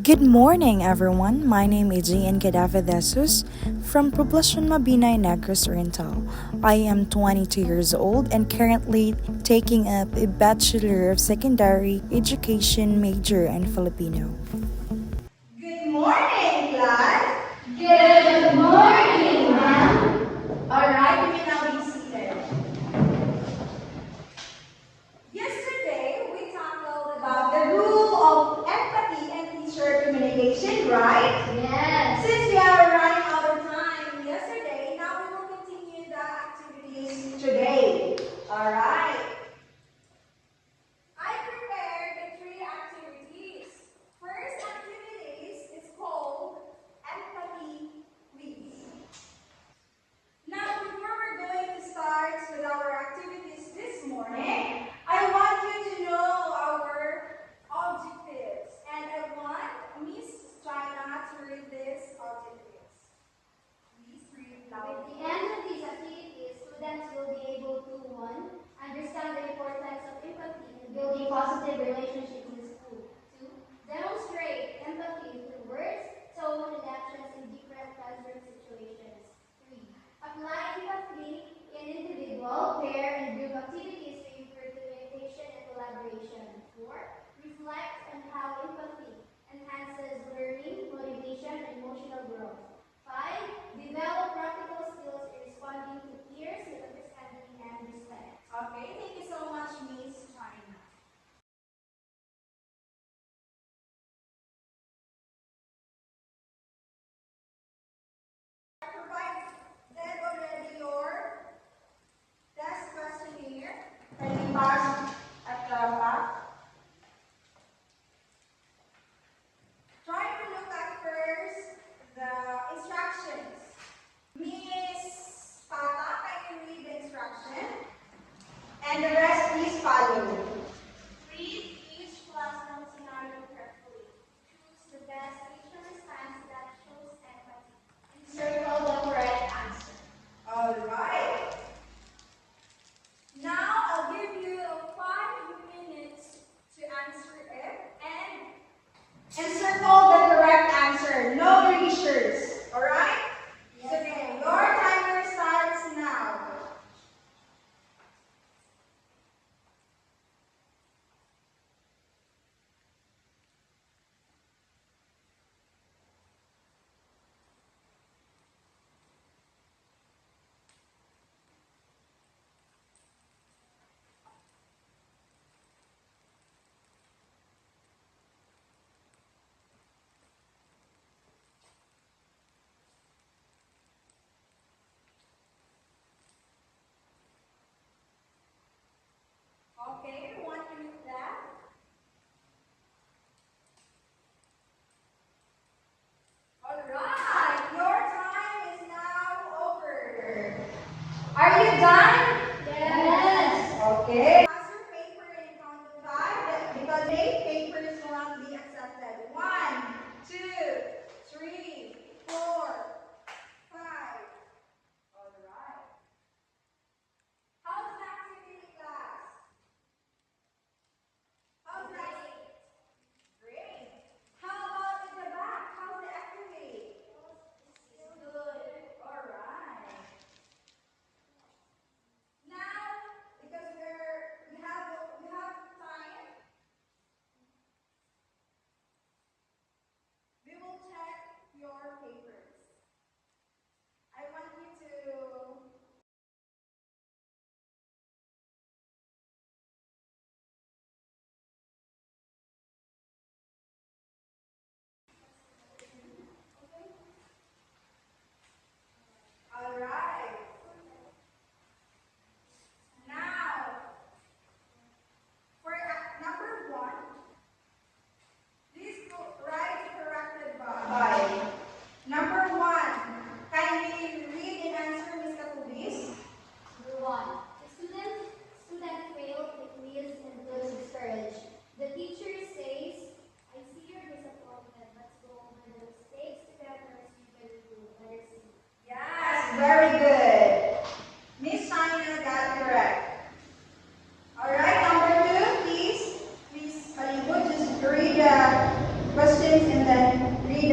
Good morning, everyone. My name is Ian Cadavedesus from Poblacion Mabinay, Negros Oriental. I am 22 years old and currently taking up a Bachelor of Secondary Education major in Filipino. Good morning, class. Good morning, ma'am. All right, you may now be seated. Yesterday, we tackled about the rule of empathy and teacher communication, right? Yes. Since we are running out of time yesterday, now we will continue the activities today. All right. I prepared three activities. First activities is called empathy quiz. Now, before we're going to start with our activities this morning, I want you to know our objectives. And I want Miss China to read these objectives. Please read With the loudly. end of these activities, students will be able to 1. Understand the importance of empathy in building positive relationships in school. 2. Demonstrate empathy through words, tone, and actions in different classroom situations. 3. Apply empathy in individual, pair, and group activities to improve communication and collaboration. 4. Reflect on how empathy enhances learning, motivation, and emotional growth. 5. Develop practical skills in responding to peers with understanding and respect. Okay, thank you so much, Miss China. I provided already your test questionnaire. Can you pass at the back?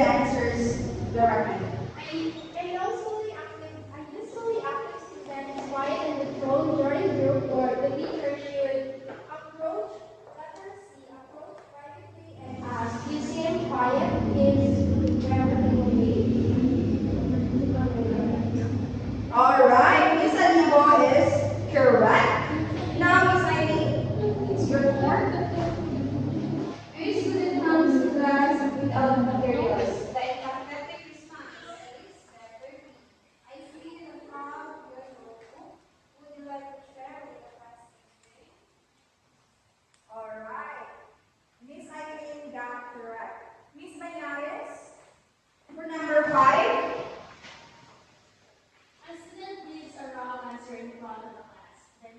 the answers directly. A usually active student is quiet and withdrawn during group work. The teacher should approach, approach privately and ask, "You seem quiet, is everything okay?" All right, Miss Alibo is correct. Now, Miss Eileen, it's your turn. Every student comes to class without materials. The empathetic response is letter B. I see in the crowd your logo. Would you like to share with the class today? All right. Miss Eileen got correct. Miss Bayares, for number 5. A student gives a wrong answer in front of the class. Then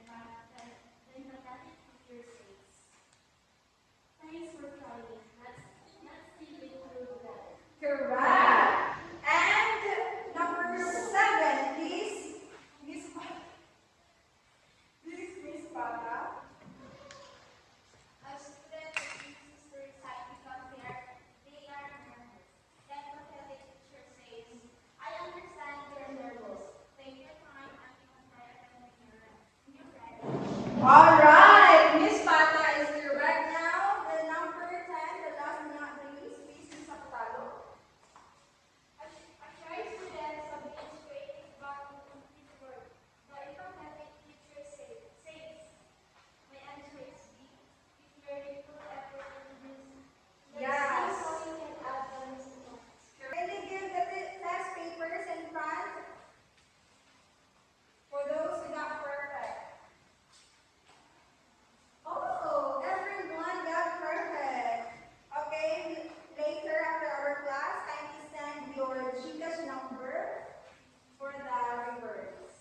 pathetic teacher says, "Thanks for trying. Let's think it through together." Correct. And number 7, please. Miss Please, Miss Pata. A student refuses to recite because they are nervous. Then pathetic teacher says, "I understand you're nervous. Take your time and you can try again when you're ready." All right, Miss Pata is correct now. The number 10, the last but not the least, please, Miss Apatalo. A shy student submits creative back to complete work. The empathetic teacher says, "My answer is B. If you're put effort into this, Yes. let's see how you can add them to it." Can you give the test papers in front for those who got perfect? Oh, everyone got perfect. Okay, later after our class, kindly send your GCash number for the rewards.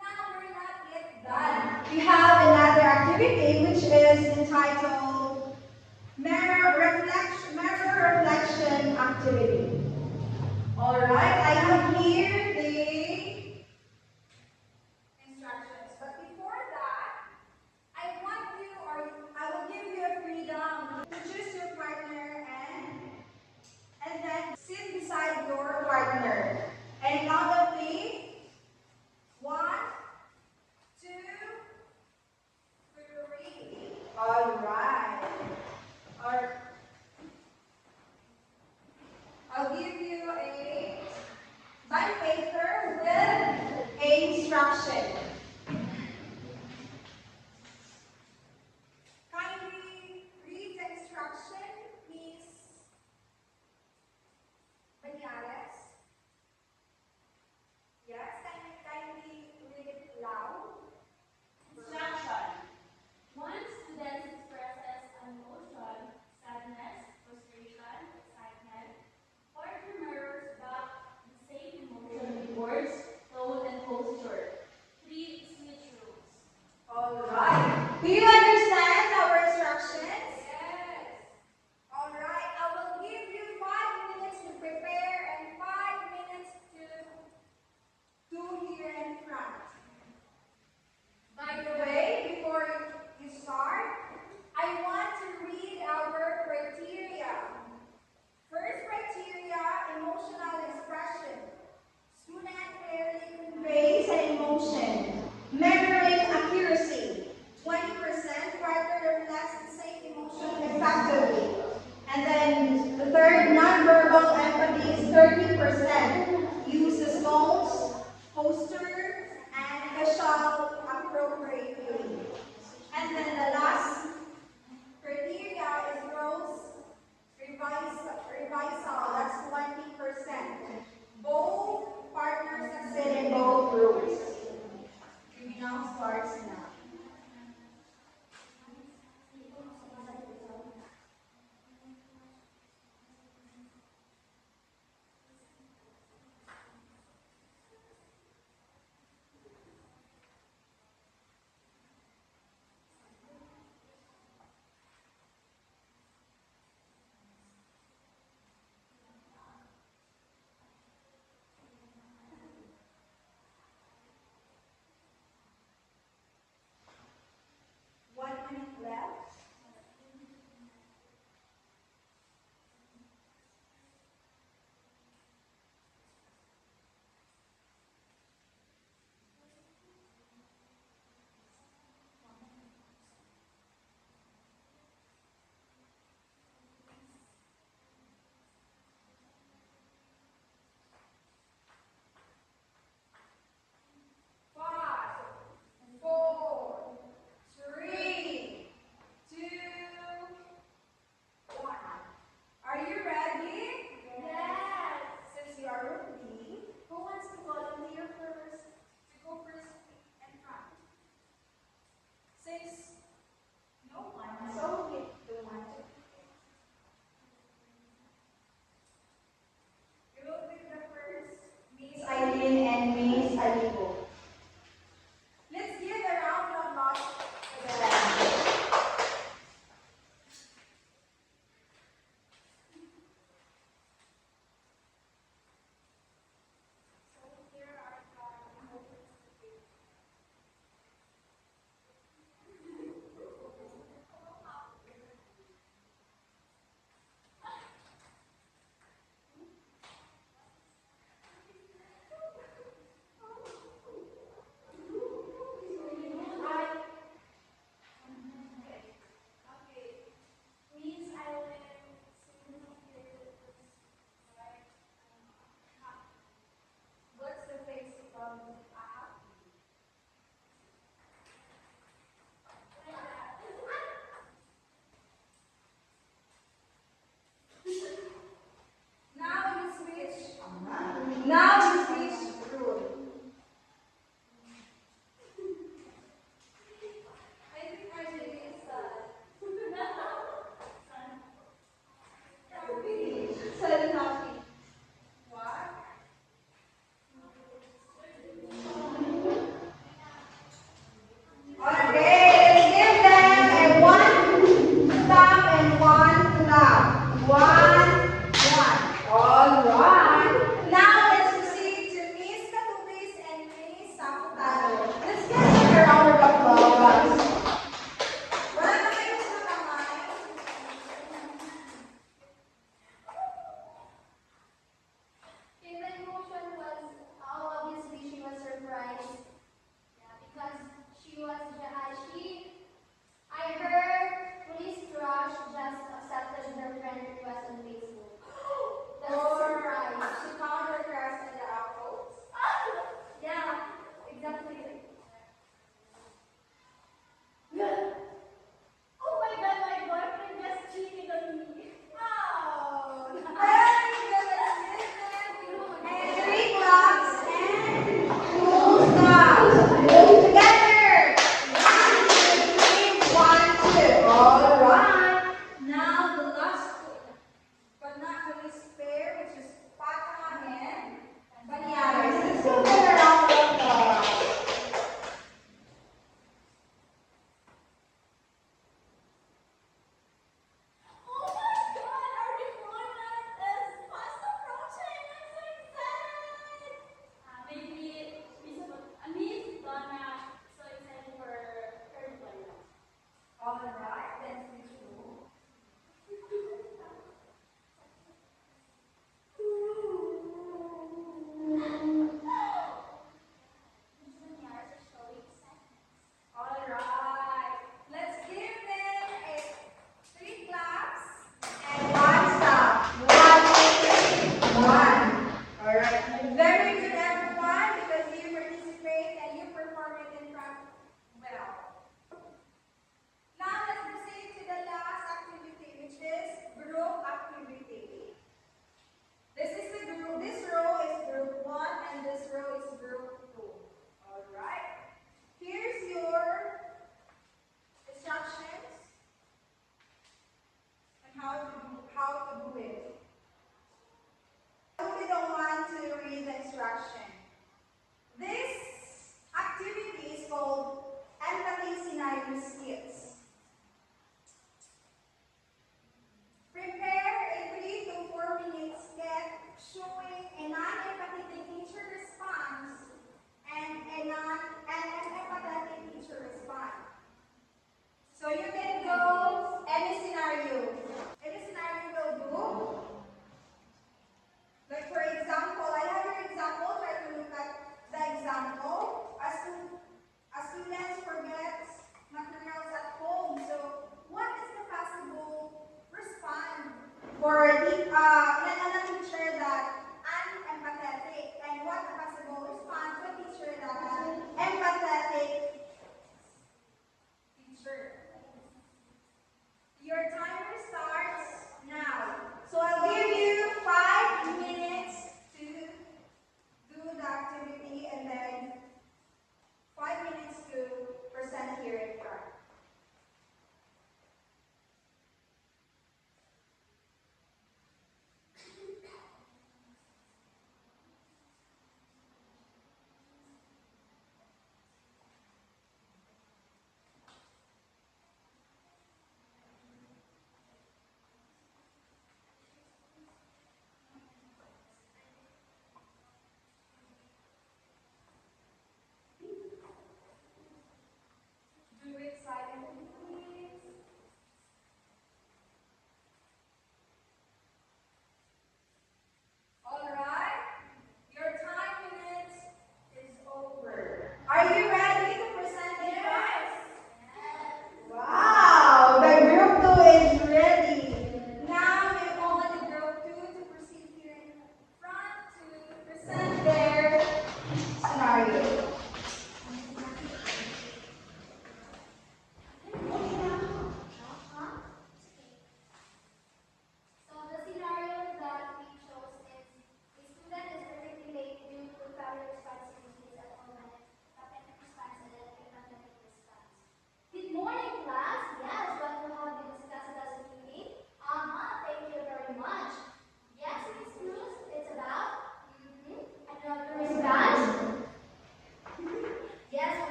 Now we're not yet done. We have another activity which is entitled Mirror Reflection Activity. All right, I have here the instructions. But before that, I will give you a freedom to choose your partner and then sit beside your partner. And count of 3. 1, 2, 3. All right. I'll give you a bond paper with a instruction. Kindly read the instruction, Miss Banyares. Yes, kindly read it loud. Instruction. One student expresses an emotion, sadness, frustration, excitement. Partner mirrors back the same emotion with words, tone, and posture. 3 switch rules. All right. Do you understand our instructions? Yes. All right. I will give you 5 minutes to prepare and 5 minutes to do here in front. By the way, before you start, I want to read our criteria. First criteria, emotional expression. Student clearly conveys an emotion. Memory accuracy, 20%. Partner reflects the same emotion effectively. And then the third, nonverbal empathy is 30%. Uses tones, posture, and facial appropriately. And then the last criteria is gross revisal, that's 20%. Both partners succeed in both rules. We now starts now.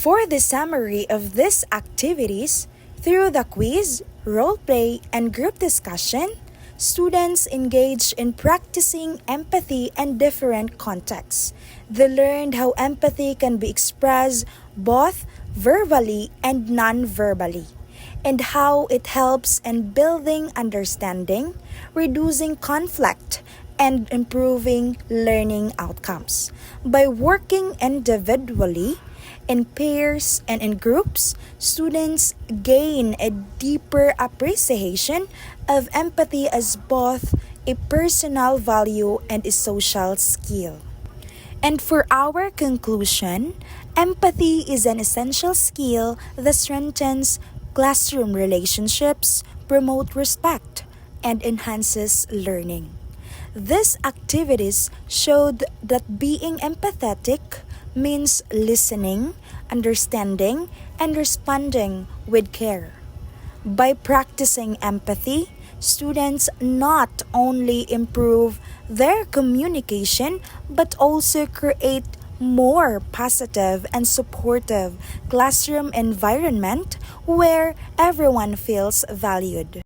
For the summary of these activities, through the quiz, role play, and group discussion, students engaged in practicing empathy in different contexts. They learned how empathy can be expressed both verbally and non-verbally, and how it helps in building understanding, reducing conflict, and improving learning outcomes. By working individually, in pairs, and in groups, students gain a deeper appreciation of empathy as both a personal value and a social skill. And for our conclusion, empathy is an essential skill that strengthens classroom relationships, promote respect, and enhances learning. These activities showed that being empathetic means listening, understanding, and responding with care. By practicing empathy, students not only improve their communication but also create more positive and supportive classroom environment where everyone feels valued.